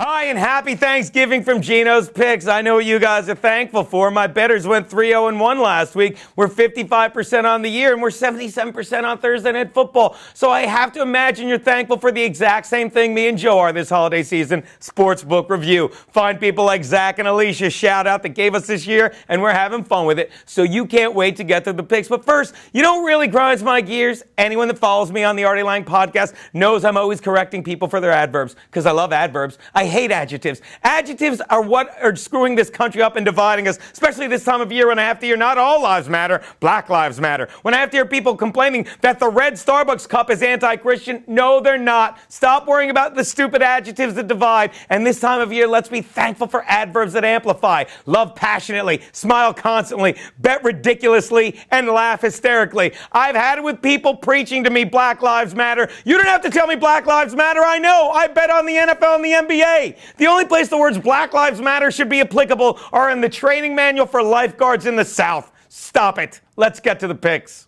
Hi, and happy Thanksgiving from Geno's Picks. I know what you guys are thankful for. My bettors went 3-0-1 last week. We're 55% on the year, and we're 77% on Thursday Night Football. So I have to imagine you're thankful for the exact same thing me and Joe are this holiday season, Sportsbook Review. Find people like Zach and Alicia, shout out, that gave us this year, and we're having fun with it. So you can't wait to get to the picks. But first, you know what really grinds my gears? Anyone that follows me on the Artie Lang podcast knows I'm always correcting people for their adverbs, because I love adverbs. I hate adjectives. Adjectives are what are screwing this country up and dividing us, especially this time of year when I have to hear not all lives matter, Black lives matter. When I have to hear people complaining that the red Starbucks cup is anti-Christian. No, they're not. Stop worrying about the stupid adjectives that divide. And this time of year, let's be thankful for adverbs that amplify. Love passionately, smile constantly, bet ridiculously, and laugh hysterically. I've had it with people preaching to me Black Lives Matter. You don't have to tell me Black Lives Matter. I know. I bet on the NFL and the NBA. The only place the words Black Lives Matter should be applicable are in the training manual for lifeguards in the South. Stop it. Let's get to the picks.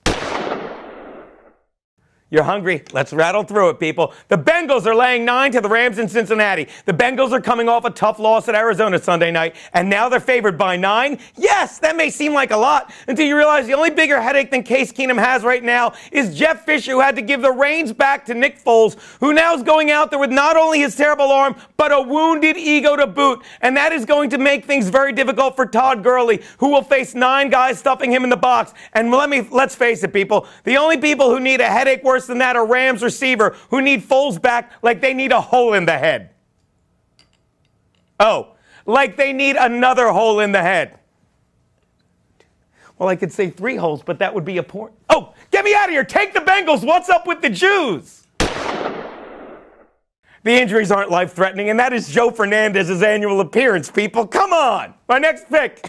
You're hungry? Let's rattle through it, people. The Bengals are laying 9 to the Rams in Cincinnati. The Bengals are coming off a tough loss at Arizona Sunday night, and now they're favored by 9. Yes, that may seem like a lot until you realize the only bigger headache than Case Keenum has right now is Jeff Fisher, who had to give the reins back to Nick Foles, who now is going out there with not only his terrible arm, but a wounded ego to boot. And that is going to make things very difficult for Todd Gurley, who will face 9 guys stuffing him in the box. And let's face it, people, the only people who need a headache worse than that are Rams receiver who need Foles back like they need a hole in the head. Oh, like they need another hole in the head. Well, I could say 3 holes, but that would be a porn. Oh, get me out of here. Take the Bengals. What's up with the Jews? The injuries aren't life-threatening, and that is Joe Fernandez's annual appearance, people. Come on. My next pick.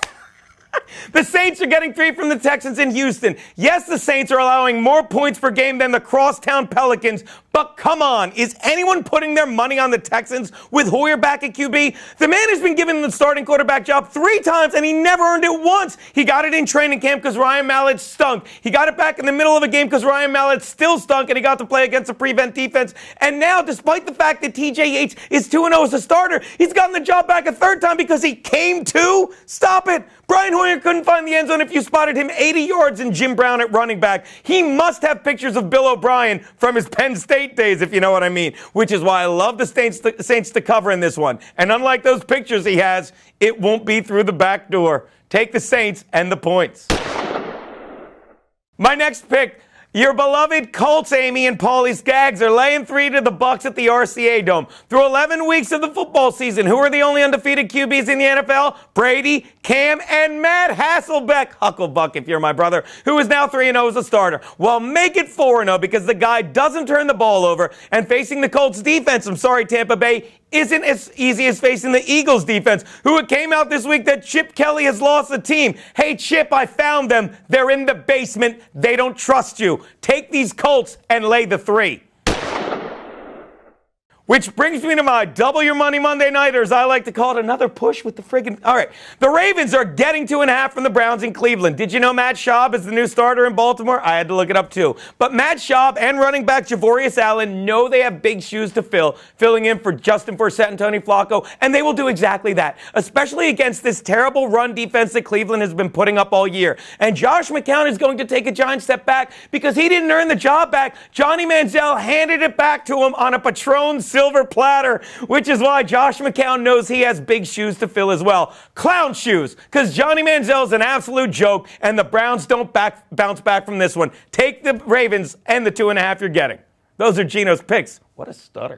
The Saints are getting 3 from the Texans in Houston. Yes, the Saints are allowing more points per game than the crosstown Pelicans, but come on, is anyone putting their money on the Texans with Hoyer back at QB? The man has been given the starting quarterback job 3 times, and he never earned it once. He got it in training camp because Ryan Mallett stunk. He got it back in the middle of a game because Ryan Mallett still stunk, and he got to play against a prevent defense. And now, despite the fact that TJ Yates is 2-0 as a starter, he's gotten the job back a 3rd time because he came to. Stop it. Brian Hoyer couldn't find the end zone if you spotted him 80 yards in Jim Brown at running back. He must have pictures of Bill O'Brien from his Penn State days, if you know what I mean, which is why I love the Saints to cover in this one. And unlike those pictures he has, it won't be through the back door. Take the Saints and the points. My next pick, your beloved Colts, Amy and Paulie Skaggs, are laying 3 to the Bucs at the RCA Dome. Through 11 weeks of the football season, who are the only undefeated QBs in the NFL? Brady, Cam, and Matt Hasselbeck, Hucklebuck if you're my brother, who is now 3-0 as a starter. Well, make it 4-0 because the guy doesn't turn the ball over, and facing the Colts defense, I'm sorry, Tampa Bay, isn't as easy as facing the Eagles defense, who it came out this week that Chip Kelly has lost the team. Hey, Chip, I found them. They're in the basement. They don't trust you. Take these Colts and lay the 3. Which brings me to my Double Your Money Monday Night, or as I like to call it, another push with the friggin'... All right, the Ravens are getting 2.5 from the Browns in Cleveland. Did you know Matt Schaub is the new starter in Baltimore? I had to look it up too. But Matt Schaub and running back Javorius Allen know they have big shoes to fill, filling in for Justin Forsett and Tony Flacco, and they will do exactly that, especially against this terrible run defense that Cleveland has been putting up all year. And Josh McCown is going to take a giant step back because he didn't earn the job back. Johnny Manziel handed it back to him on a Patron silver platter, which is why Josh McCown knows he has big shoes to fill as well. Clown shoes, because Johnny Manziel's an absolute joke, and the Browns don't bounce back from this one. Take the Ravens and the 2.5 you're getting. Those are Geno's picks. What a stutter.